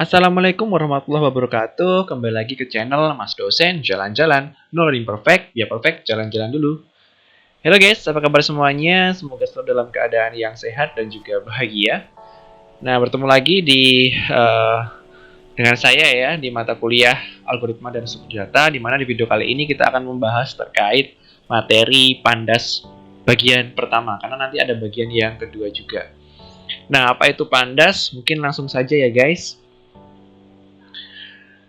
Assalamualaikum warahmatullahi wabarakatuh. Kembali lagi ke channel Mas Dosen Jalan-Jalan. No learning perfect, biar perfect jalan-jalan dulu. Halo guys, apa kabar semuanya? Semoga selalu dalam keadaan yang sehat dan juga bahagia. Nah, bertemu lagi dengan saya ya di mata kuliah Algoritma dan Struktur Data, di mana di video kali ini kita akan membahas terkait materi Pandas bagian pertama, karena nanti ada bagian yang kedua juga. Nah, apa itu Pandas? Mungkin langsung saja ya guys.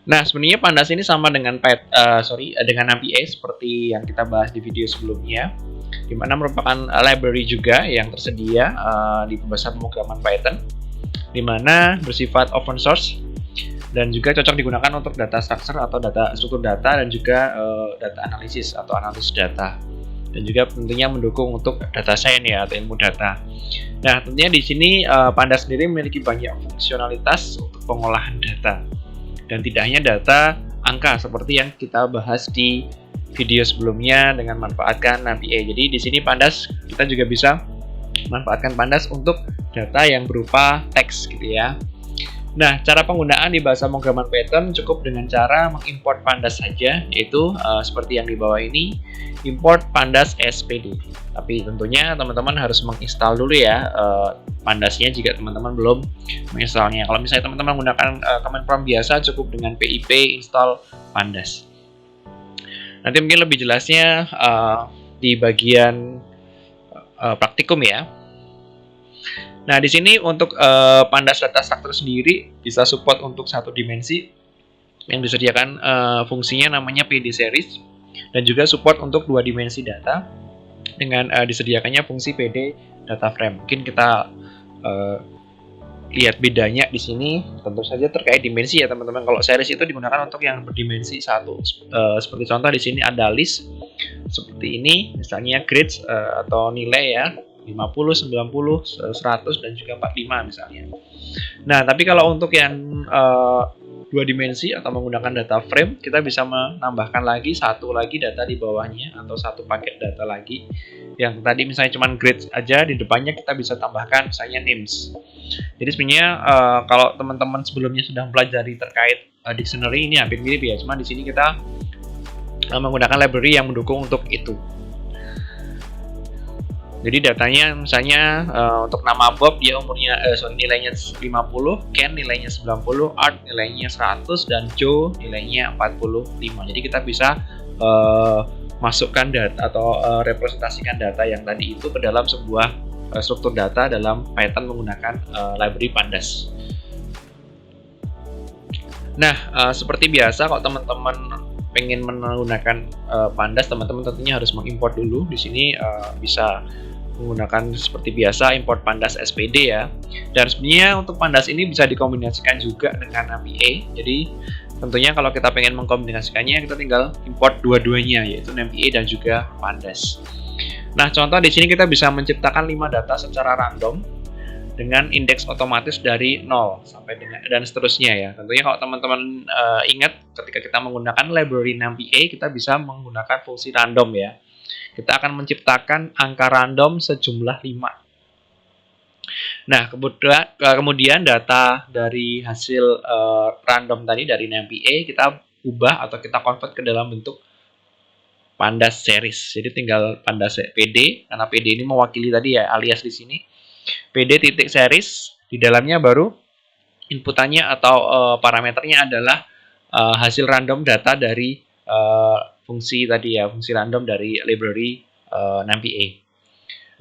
Nah, sebenarnya Pandas ini sama dengan dengan MPA seperti yang kita bahas di video sebelumnya, di mana merupakan library juga yang tersedia di bahasa pemrograman Python, di mana bersifat open source dan juga cocok digunakan untuk data structure atau data struktur data dan juga data analisis atau analisis data, dan juga tentunya mendukung untuk data science ya atau ilmu data. Nah, tentunya di sini Pandas sendiri memiliki banyak fungsionalitas untuk pengolahan data. Dan tidak hanya data angka seperti yang kita bahas di video sebelumnya dengan manfaatkan MPA. Jadi di sini Pandas kita juga bisa manfaatkan Pandas untuk data yang berupa teks gitu ya. Nah, cara penggunaan di bahasa pemrograman Python cukup dengan cara mengimport Pandas saja, yaitu seperti yang di bawah ini, import Pandas SPD. Tapi tentunya teman-teman harus menginstal dulu ya Pandasnya jika teman-teman belum menginstalnya. Kalau misalnya teman-teman menggunakan command prompt biasa, cukup dengan pip install Pandas. Nanti mungkin lebih jelasnya di bagian praktikum ya. Nah, di sini untuk Pandas data structure sendiri bisa support untuk satu dimensi yang disediakan fungsinya namanya PD series, dan juga support untuk dua dimensi data dengan disediakannya fungsi PD data frame. Mungkin kita lihat bedanya di sini, tentu saja terkait dimensi ya teman-teman. Kalau series itu digunakan untuk yang berdimensi satu. Seperti contoh di sini ada list seperti ini, misalnya grades atau nilai ya. 50, 90, 100, dan juga 45 misalnya. Nah, tapi kalau untuk yang dua dimensi atau menggunakan data frame, kita bisa menambahkan lagi satu lagi data di bawahnya atau satu paket data lagi. Yang tadi misalnya cuma grades aja, di depannya kita bisa tambahkan misalnya names. Jadi sebenarnya kalau teman-teman sebelumnya sudah mempelajari terkait dictionary, ini hampir mirip ya, cuma di sini kita menggunakan library yang mendukung untuk itu. Jadi datanya misalnya untuk nama Bob dia nilainya 50, Ken nilainya 90, Art nilainya 100, dan Joe nilainya 45. Jadi kita bisa masukkan data atau representasikan data yang tadi itu ke dalam sebuah struktur data dalam Python menggunakan library Pandas. Nah, seperti biasa kalau teman-teman pengen menggunakan Pandas, teman-teman tentunya harus mengimport dulu. Di sini bisa menggunakan seperti biasa import Pandas SPD ya. Dan sebenarnya untuk Pandas ini bisa dikombinasikan juga dengan MPA. Jadi tentunya kalau kita pengen mengkombinasikannya, kita tinggal import dua-duanya, yaitu MPA dan juga Pandas. Nah, contoh di sini kita bisa menciptakan 5 data secara random dengan indeks otomatis dari 0 sampai dengan dan seterusnya ya. Tentunya kalau teman-teman ingat ketika kita menggunakan library MPA, kita bisa menggunakan fungsi random ya. Kita akan menciptakan angka random sejumlah 5. Nah, kemudian data dari hasil random tadi dari MPA kita ubah atau kita convert ke dalam bentuk Pandas series. Jadi tinggal Pandas PD, karena PD ini mewakili tadi ya alias di sini. PD titik series, di dalamnya baru inputannya atau parameternya adalah hasil random data dari fungsi tadi ya, fungsi random dari library MPA.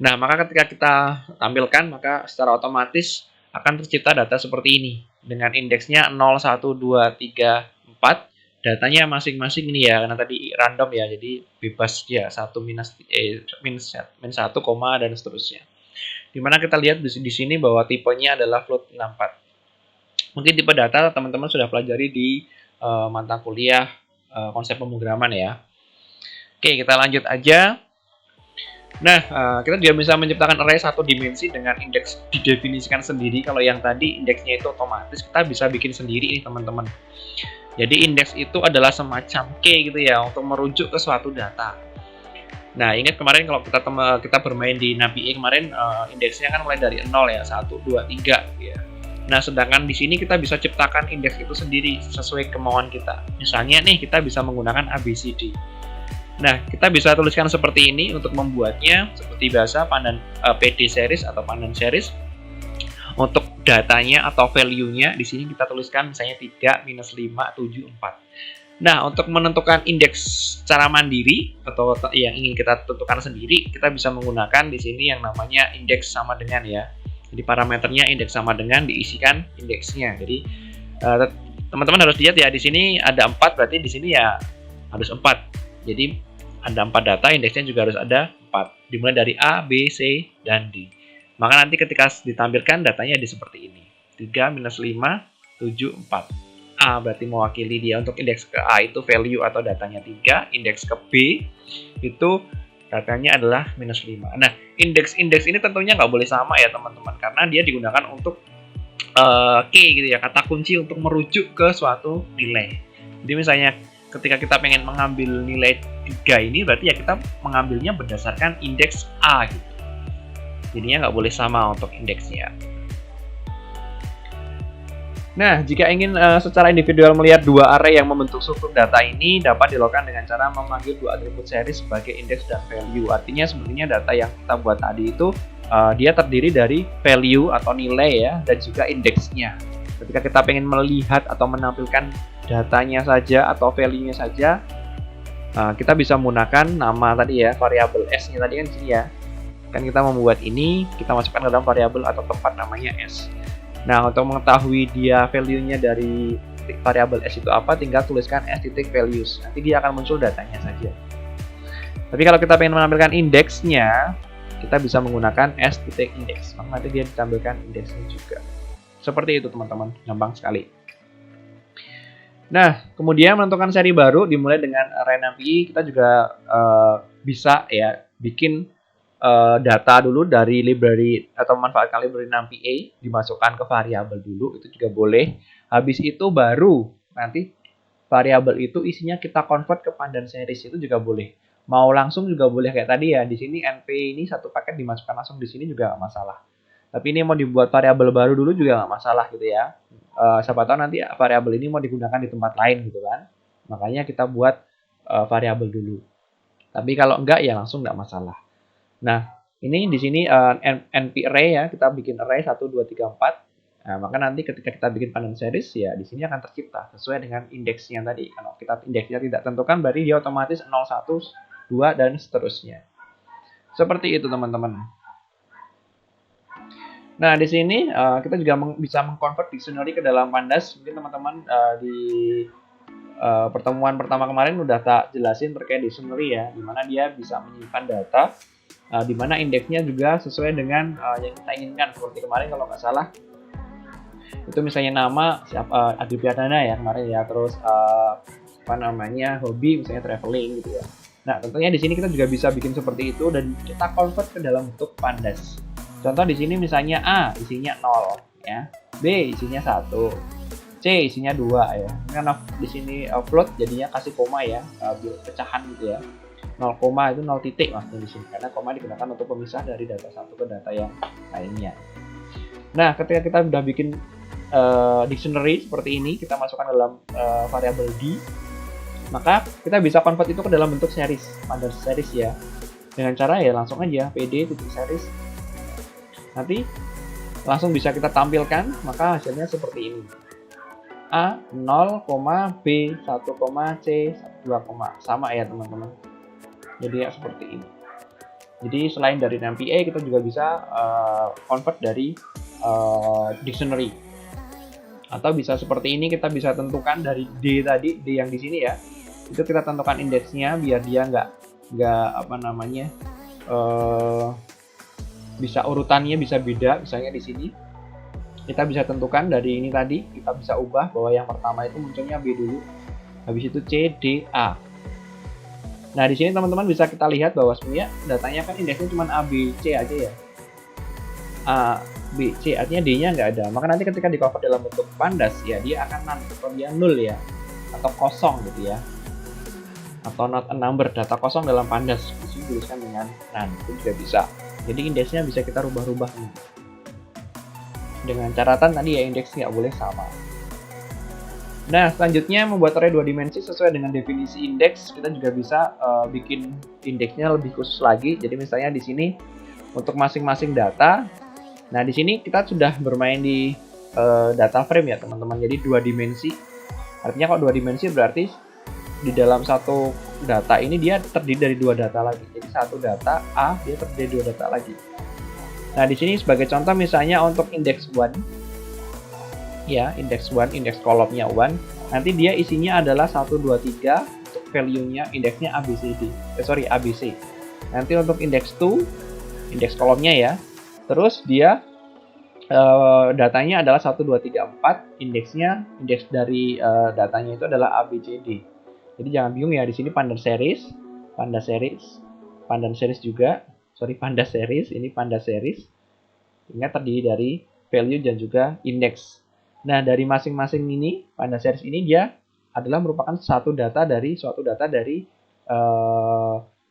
Nah, maka ketika kita tampilkan, maka secara otomatis akan tercipta data seperti ini dengan indeksnya 0, 1, 2, 3, 4. Datanya masing-masing ini ya, karena tadi random ya, jadi bebas ya, 1 minus 1, dan seterusnya. Dimana kita lihat di sini bahwa tipenya adalah float 64. Mungkin tipe data teman-teman sudah pelajari di mata kuliah konsep pemrograman ya. Oke, kita lanjut aja. Nah, kita juga bisa menciptakan array satu dimensi dengan indeks didefinisikan sendiri. Kalau yang tadi indeksnya itu otomatis, kita bisa bikin sendiri nih teman-teman. Jadi indeks itu adalah semacam key gitu ya, untuk merujuk ke suatu data. Nah, ingat kemarin kalau kita bermain di MPA kemarin, indeksnya kan mulai dari 0 ya, 1, 2, 3 ya. Nah, sedangkan di sini kita bisa ciptakan indeks itu sendiri sesuai kemauan kita. Misalnya nih, kita bisa menggunakan ABCD. Nah, kita bisa tuliskan seperti ini untuk membuatnya seperti biasa PD series atau pandan series. Untuk datanya atau value-nya di sini kita tuliskan misalnya 3, -5, 7, 4. Nah, untuk menentukan indeks secara mandiri atau yang ingin kita tentukan sendiri, kita bisa menggunakan di sini yang namanya indeks sama dengan ya. Jadi parameternya indeks sama dengan diisikan indeksnya. Jadi teman-teman harus lihat ya, di sini ada 4, berarti di sini ya harus 4. Jadi ada 4 data, indeksnya juga harus ada 4. Dimulai dari A, B, C, dan D. Maka nanti ketika ditampilkan datanya di seperti ini. 3, -5, 7, 4. A berarti mewakili dia. Untuk indeks ke A itu value atau datanya 3, indeks ke B itu datanya adalah -5. Nah, indeks-indeks ini tentunya nggak boleh sama ya teman-teman, karena dia digunakan untuk key gitu ya, kata kunci untuk merujuk ke suatu nilai. Jadi misalnya ketika kita pengen mengambil nilai 3 ini, berarti ya kita mengambilnya berdasarkan indeks A gitu. Jadinya nggak boleh sama untuk indeksnya. Nah, jika ingin secara individual melihat dua array yang membentuk struktur data ini, dapat dilakukan dengan cara memanggil dua atribut series sebagai indeks dan value. Artinya sebenarnya data yang kita buat tadi itu dia terdiri dari value atau nilai ya, dan juga indeksnya. Ketika kita ingin melihat atau menampilkan datanya saja atau value-nya saja, kita bisa menggunakan nama tadi ya, variabel S-nya tadi kan di sini ya. Kan kita membuat ini, kita masukkan ke dalam variabel atau tempat namanya S. Nah, untuk mengetahui dia value-nya dari variabel S itu apa, tinggal tuliskan S.values. Nanti dia akan muncul datanya saja. Tapi kalau kita ingin menampilkan indeksnya, kita bisa menggunakan S.index. Maka nanti dia ditampilkan indeksnya juga. Seperti itu teman-teman, gampang sekali. Nah, kemudian menentukan seri baru dimulai dengan array NumPy. Kita juga bisa ya bikin data dulu dari library atau memanfaatkan library NumPy, dimasukkan ke variabel dulu, itu juga boleh. Habis itu baru nanti variabel itu isinya kita convert ke pandan series, itu juga boleh. Mau langsung juga boleh kayak tadi ya, di sini np ini satu paket dimasukkan langsung di sini juga nggak masalah. Tapi ini mau dibuat variabel baru dulu juga nggak masalah gitu ya. Siapa tahu nanti variabel ini mau digunakan di tempat lain gitu kan. Makanya kita buat variabel dulu. Tapi kalau enggak ya langsung nggak masalah. Nah, ini di sini NP array ya, kita bikin array 1, 2, 3, 4. Nah, maka nanti ketika kita bikin pandan series ya di sini akan tercipta sesuai dengan indeksnya tadi. Kalau kita indeksnya tidak tentukan berarti dia otomatis 0, 1, 2 dan seterusnya. Seperti itu teman-teman. Nah, di sini kita juga bisa mengconvert dictionary ke dalam pandas. Mungkin teman-teman di pertemuan pertama kemarin udah tak jelasin terkait dictionary ya, dimana dia bisa menyimpan data, dimana indeksnya juga sesuai dengan yang kita inginkan. Seperti kemarin kalau nggak salah itu misalnya nama Adi Pradana ya kemarin ya, terus apa namanya hobi misalnya traveling gitu ya. Nah, tentunya di sini kita juga bisa bikin seperti itu dan kita convert ke dalam bentuk pandas. Contoh di sini misalnya A isinya 0 ya, B isinya 1, C isinya 2 ya. Karena di sini float jadinya kasih koma ya, pecahan gitu ya. 0, itu 0 titik maksudnya di sini, karena koma digunakan untuk pemisah dari data satu ke data yang lainnya. Nah, ketika kita sudah bikin dictionary seperti ini, kita masukkan dalam variabel D, maka kita bisa convert itu ke dalam bentuk series, pandan series ya. Dengan cara ya langsung aja pd.series. Nanti langsung bisa kita tampilkan, maka hasilnya seperti ini. A 0, B 1, C 2, sama ya teman-teman. Jadi ya seperti ini. Jadi selain dari NumPy, kita juga bisa convert dari dictionary. Atau bisa seperti ini, kita bisa tentukan dari D tadi, D yang di sini ya. Itu kita tentukan indeksnya biar dia nggak apa namanya bisa urutannya bisa beda. Misalnya di sini kita bisa tentukan dari ini tadi, kita bisa ubah bahwa yang pertama itu munculnya B dulu, habis itu C, D, A. Nah, di sini teman-teman bisa kita lihat bahwa sebenarnya datanya kan indeksnya cuma A, B, C aja ya. A, B, C, artinya D-nya nggak ada. Maka nanti ketika di-convert dalam bentuk pandas, ya dia akan none, atau dia nul ya, atau kosong gitu ya. Atau not a number, data kosong dalam pandas. Di sini tuliskan dengan none, itu juga bisa. Jadi indeksnya bisa kita rubah-rubah nih. Dengan catatan tadi ya indeks nggak boleh sama. Nah, selanjutnya membuat array 2 dimensi sesuai dengan definisi indeks, kita juga bisa bikin indeksnya lebih khusus lagi. Jadi misalnya di sini untuk masing-masing data. Nah, di sini kita sudah bermain di data frame ya, teman-teman. Jadi 2 dimensi. Artinya kalau 2 dimensi berarti di dalam satu data ini dia terdiri dari 2 data lagi. Jadi satu data A dia terdiri dari 2 data lagi. Nah, di sini sebagai contoh misalnya untuk indeks 1 ya, indeks 1, indeks kolomnya 1, nanti dia isinya adalah 1 2 3 untuk value-nya indeksnya ABCD. ABC. Nanti untuk indeks 2, indeks kolomnya ya. Terus dia datanya adalah 1 2 3 4, indeks dari datanya itu adalah ABCD. Jadi jangan bingung ya, di sini pandas series juga. Pandas series, ini pandas series. Ingat terdiri dari value dan juga indeks. Nah, dari masing-masing ini, pandas series ini dia adalah merupakan suatu data dari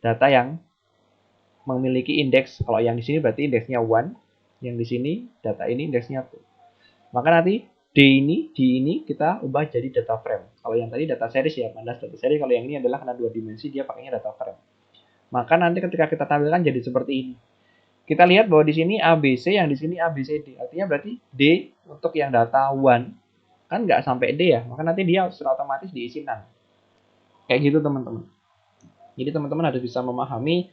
data yang memiliki indeks. Kalau yang di sini berarti indeksnya 1, yang di sini data ini indeksnya 2. Maka nanti D ini kita ubah jadi data frame. Kalau yang tadi data series ya, pandas data series. Kalau yang ini adalah karena 2 dimensi dia pakainya data frame. Maka nanti ketika kita tampilkan jadi seperti ini. Kita lihat bahwa di sini ABC, yang di sini ABCD. Artinya berarti D untuk yang data 1 kan nggak sampai D ya, maka nanti dia secara otomatis diisi none. Kayak gitu teman-teman. Jadi teman-teman harus bisa memahami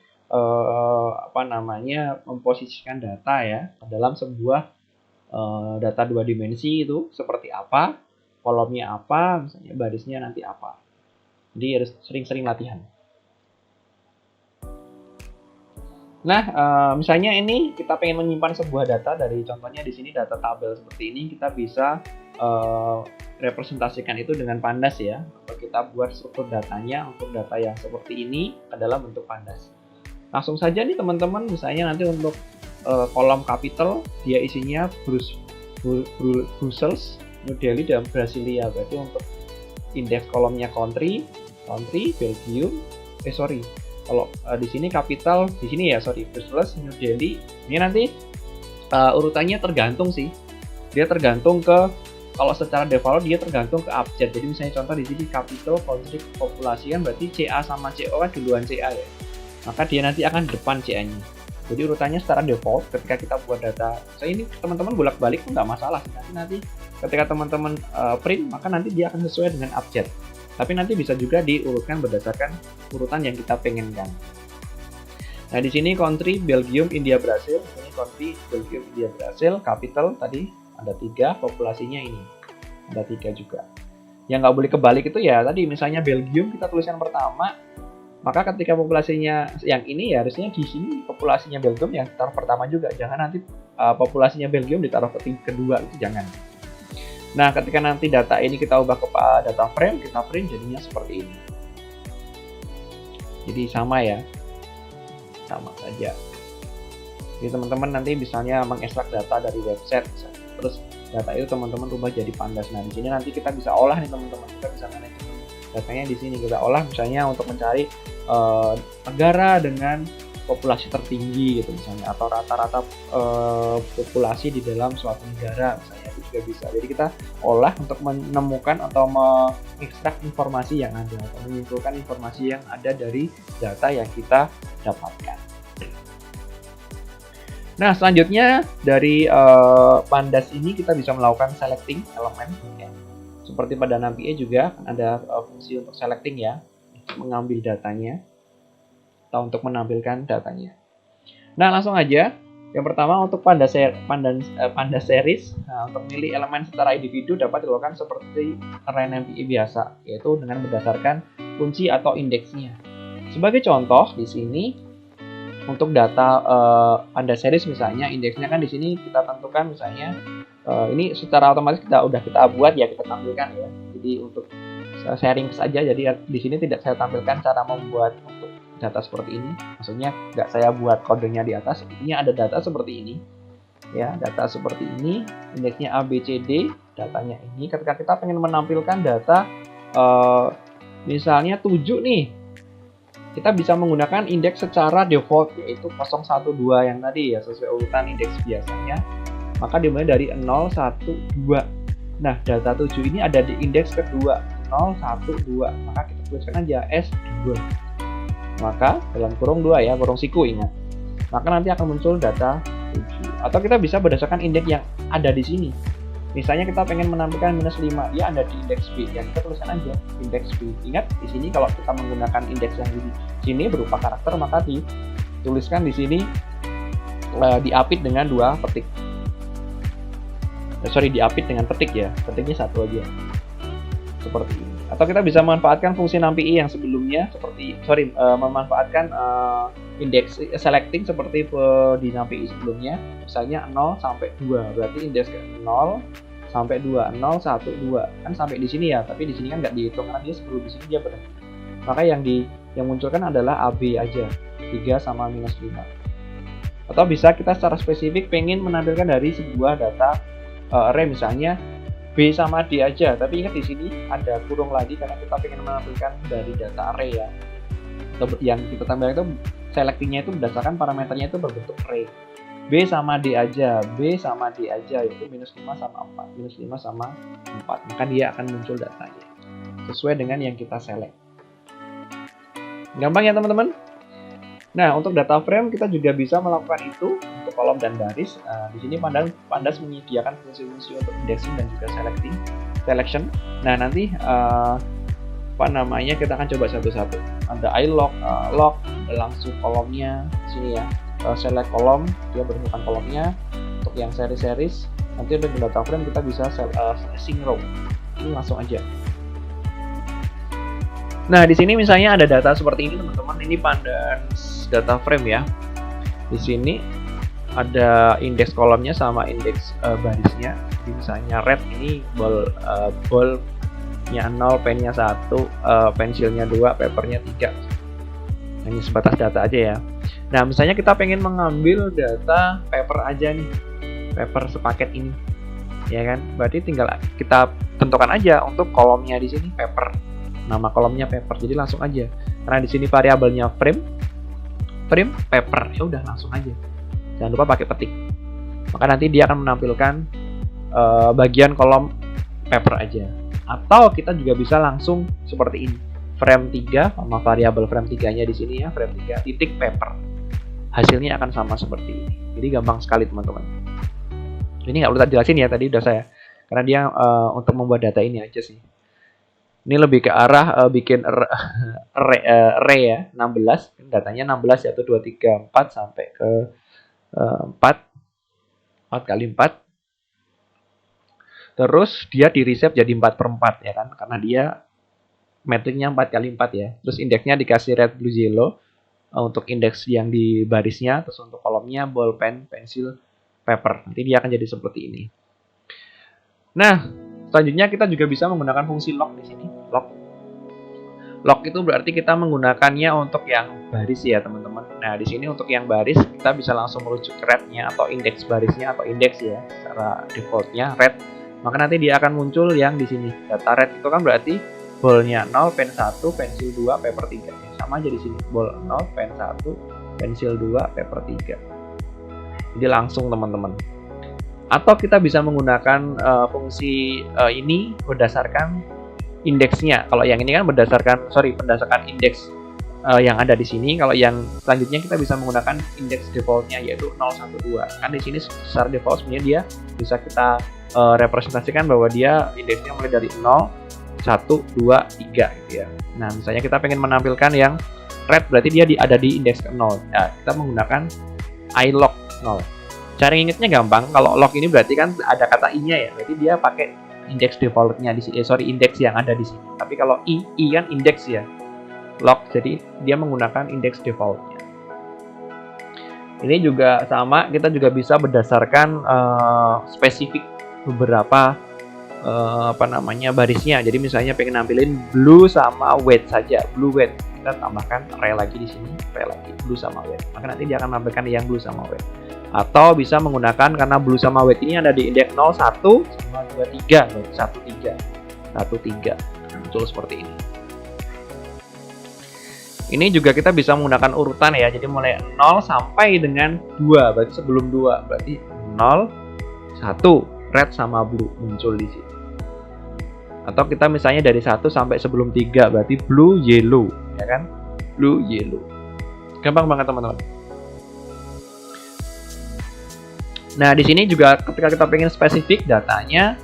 memposisikan data ya dalam sebuah data 2 dimensi itu seperti apa, kolomnya apa, misalnya barisnya nanti apa. Jadi harus sering-sering latihan. Nah, misalnya ini kita pengen menyimpan sebuah data dari contohnya di sini data tabel seperti ini, kita bisa representasikan itu dengan pandas ya. Atau kita buat struktur datanya untuk data yang seperti ini adalah bentuk pandas. Langsung saja nih teman-teman, misalnya nanti untuk kolom capital dia isinya Brussels, New Delhi, dan Brasilia. Berarti untuk indeks kolomnya country, Belgium, kalau di sini capital, di sini ya Brussels, New Delhi. Ini nanti urutannya tergantung sih. Dia tergantung ke, kalau secara default dia tergantung ke abjad. Jadi misalnya contoh di sini capital, country, populasi kan berarti CA sama CO kan duluan CA ya. Maka dia nanti akan depan CA-nya. Jadi urutannya secara default ketika kita buat data. Ini teman-teman bolak-balik pun nggak masalah. Nanti ketika teman-teman print, maka nanti dia akan sesuai dengan abjad. Tapi nanti bisa juga diurutkan berdasarkan urutan yang kita pengenkan. Nah, di sini country Belgium, India, Brasil. Ini country Belgium, India, Brasil. Capital tadi ada 3, populasinya ini ada 3 juga. Yang nggak boleh kebalik itu ya tadi misalnya Belgium kita tulis yang pertama, maka ketika populasinya yang ini ya harusnya di sini populasinya Belgium yang taruh pertama juga. Jangan nanti populasinya Belgium ditaruh kedua, itu jangan. Nah, ketika nanti data ini kita ubah ke data frame, kita print jadinya seperti ini. Jadi sama ya, sama saja. Jadi teman-teman nanti misalnya mengekstrak data dari website, terus data itu teman-teman ubah jadi pandas. Nah, di sini nanti kita bisa olah nih teman-teman, kita bisa manajemen datanya di sini kita olah misalnya untuk mencari negara dengan populasi tertinggi gitu misalnya, atau rata-rata populasi di dalam suatu negara misalnya, itu juga bisa. Jadi kita olah untuk menemukan atau mengekstrak informasi yang ada atau menyimpulkan informasi yang ada dari data yang kita dapatkan. Nah, selanjutnya dari pandas ini kita bisa melakukan selecting elemen ya. Seperti pada NumPy juga ada fungsi untuk selecting ya, mengambil datanya atau untuk menampilkan datanya. Nah, langsung aja. Yang pertama untuk pandas series. Nah, untuk memilih elemen secara individu dapat dilakukan seperti array NumPy biasa, yaitu dengan berdasarkan kunci atau indeksnya. Sebagai contoh di sini untuk data pandas series misalnya indeksnya kan di sini kita tentukan misalnya ini secara otomatis kita buat ya, kita tampilkan ya. Jadi untuk sharing saja, jadi di sini tidak saya tampilkan cara membuat untuk data seperti ini, maksudnya nggak saya buat kodenya di atas. Intinya ada data seperti ini ya, data seperti ini, indeksnya ABCD, datanya ini. Ketika kita pengen menampilkan data misalnya 7 nih, kita bisa menggunakan indeks secara default yaitu 012 yang tadi ya, sesuai urutan indeks biasanya. maka dimulai dari 0, 1, 2. Nah, data 7 ini ada di indeks kedua, 0, 1, 2. Maka kita tuliskan aja S2. Maka dalam kurung 2 ya, kurung siku ingat. Maka nanti akan muncul data 7. Atau kita bisa berdasarkan indeks yang ada di sini. Misalnya kita pengen menampilkan -5, dia ada di indeks B. Ya kita tuliskan aja indeks B. Ingat di sini kalau kita menggunakan indeks yang di sini berupa karakter, maka dituliskan di sini diapit dengan 2 petik. Diapit dengan petik ya, petiknya 1 aja seperti ini. Atau kita bisa memanfaatkan fungsi NumPy yang sebelumnya memanfaatkan indeks selecting seperti di NumPy sebelumnya, misalnya 0 sampai 2, berarti indeks 0 sampai 2, 0, 1, 2 kan sampai di sini ya, tapi di sini kan nggak dihitung karena dia sebelum di sini dia berhenti. Maka yang munculkan adalah AB aja, 3 sama -5. Atau bisa kita secara spesifik pengen menampilkan dari sebuah data array, misalnya B sama D aja, tapi ingat di sini ada kurung lagi karena kita pengen menampilkan dari data array ya. Yang kita tampilkan itu selectingnya itu berdasarkan parameternya itu berbentuk array. B sama D aja, B sama D aja, yaitu -5 sama 4, -5 sama 4, maka dia akan muncul datanya sesuai dengan yang kita select. Gampang ya teman-teman? Nah, untuk data frame kita juga bisa melakukan itu untuk kolom dan baris. Di sini Pandas menyediakan fungsi-fungsi untuk indexing dan juga selection. Nah, nanti kita akan coba satu-satu. Ada iLog, log, langsung kolomnya di sini ya. Select kolom, dia bentukan kolomnya. Untuk yang series, nanti untuk data frame kita bisa sing row. Ini langsung aja. Nah, di sini misalnya ada data seperti ini teman-teman. Ini Pandas data frame ya. Di sini ada indeks kolomnya sama indeks barisnya. Jadi misalnya red ini ballnya 0, pennya 1, pensilnya 2, papernya 3. Hanya sebatas data aja ya. Nah, misalnya kita pengen mengambil data paper aja nih. Paper sepaket ini. Ya kan? Berarti tinggal kita tentukan aja untuk kolomnya di sini paper. Nama kolomnya paper. Jadi langsung aja. Karena di sini variabelnya frame paper. Ya udah langsung aja. Jangan lupa pakai petik. Maka nanti dia akan menampilkan bagian kolom paper aja. Atau kita juga bisa langsung seperti ini. Frame 3 sama variabel frame 3-nya di sini ya, frame 3 titik paper. Hasilnya akan sama seperti ini. Jadi gampang sekali teman-teman. Ini nggak perlu tak jelasin ya, tadi udah saya. Karena dia untuk membuat data ini aja sih. Ini lebih ke arah bikin array ya, 16. Datanya 16 yaitu 2, 3, 4 sampai ke 4 kali 4. Terus dia di reshape jadi 4/4 ya kan, karena dia metriknya 4 kali 4 ya. Terus indeksnya dikasih red, blue, yellow untuk indeks yang di barisnya. Terus untuk kolomnya ball, pen, pensil, paper. Nanti dia akan jadi seperti ini. Nah, selanjutnya kita juga bisa menggunakan fungsi log di sini. Log itu berarti kita menggunakannya untuk yang baris ya teman-teman. Nah, di sini untuk yang baris kita bisa langsung merujuk ke rednya atau indeks barisnya atau indeks ya, secara defaultnya red. Maka nanti dia akan muncul yang di sini. Data red itu kan berarti ballnya 0, pen 1, pensil 2, paper 3. Sama aja di sini. Ball 0, pen 1, pensil 2, paper 3. Jadi langsung teman-teman. Atau kita bisa menggunakan fungsi ini berdasarkan indeksnya. Kalau yang ini kan berdasarkan indeks yang ada di sini. Kalau yang selanjutnya kita bisa menggunakan indeks defaultnya yaitu 012. Kan di sini secara default sebenarnya dia bisa kita representasikan bahwa dia indeksnya mulai dari 0, 1, 2, 3 gitu ya. Nah, misalnya kita pengen menampilkan yang red berarti dia ada di indeks ke 0. Nah, kita menggunakan iLog 0. Cara ingetnya gampang. Kalau log ini berarti kan ada kata i-nya ya. Berarti dia pakai indeks defaultnya di sini. Indeks yang ada di sini. Tapi kalau i kan indeks ya. Log, jadi dia menggunakan indeks defaultnya. Ini juga sama, kita juga bisa berdasarkan spesifik beberapa barisnya. Jadi misalnya pengen nampilin blue sama white saja, blue white, kita tambahkan array lagi di sini, array lagi blue sama white. Maka nanti dia akan menampilkan yang blue sama white. Atau bisa menggunakan karena blue sama white ini ada di indeks 0, 1, 2, 3, 1, 3. Muncul seperti ini. Ini juga kita bisa menggunakan urutan ya. Jadi mulai 0 sampai dengan 2, berarti sebelum 2. Berarti 0, 1 red sama blue muncul di sini. Atau kita misalnya dari 1 sampai sebelum 3 berarti blue yellow, ya kan? Blue yellow. Gampang banget teman-teman. Nah, di sini juga ketika kita pengen spesifik datanya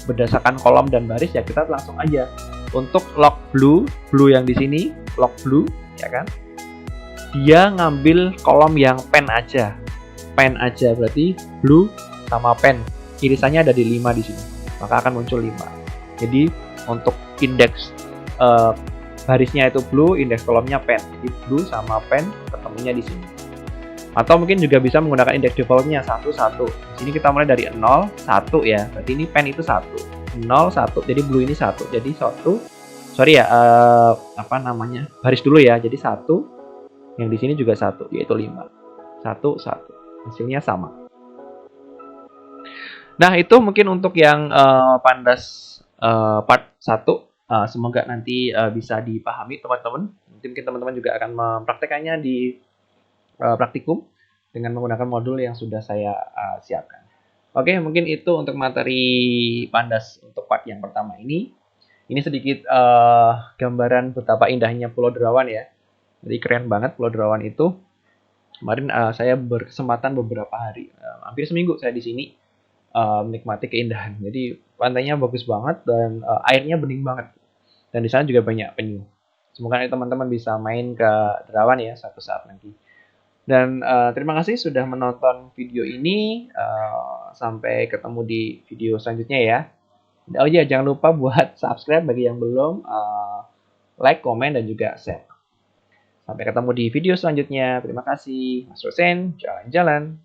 berdasarkan kolom dan baris, ya kita langsung aja untuk log blue yang di sini, log blue, ya kan? Dia ngambil kolom yang pen aja. Pen aja berarti blue sama pen. Irisannya ada di 5 di sini. Maka akan muncul 5. Jadi untuk indeks barisnya itu blue, indeks kolomnya pen. Jadi blue sama pen ketemunya di sini. Atau mungkin juga bisa menggunakan indeks defaultnya 1 1. Di sini kita mulai dari 0 1 ya. Berarti ini pen itu 1. 0 1. Jadi blue ini 1. Jadi baris dulu ya. Jadi 1 yang di sini juga 1 yaitu 5. 1 1. Hasilnya sama. Nah, itu mungkin untuk yang Pandas part 1. Semoga nanti bisa dipahami teman-teman. Mungkin teman-teman juga akan mempraktekannya di praktikum dengan menggunakan modul yang sudah saya siapkan. Oke, mungkin itu untuk materi Pandas untuk part yang pertama ini. Ini sedikit gambaran betapa indahnya Pulau Derawan ya. Jadi keren banget Pulau Derawan itu. Kemarin saya berkesempatan beberapa hari, hampir seminggu saya di sini menikmati keindahan. Jadi pantainya bagus banget dan airnya bening banget. Dan di sana juga banyak penyu. Semoga teman-teman bisa main ke Derawan ya suatu saat nanti. Dan terima kasih sudah menonton video ini. Sampai ketemu di video selanjutnya ya. Oh iya, jangan lupa buat subscribe bagi yang belum, like, komen, dan juga share. Sampai ketemu di video selanjutnya. Terima kasih. Mas Rosen, jalan-jalan.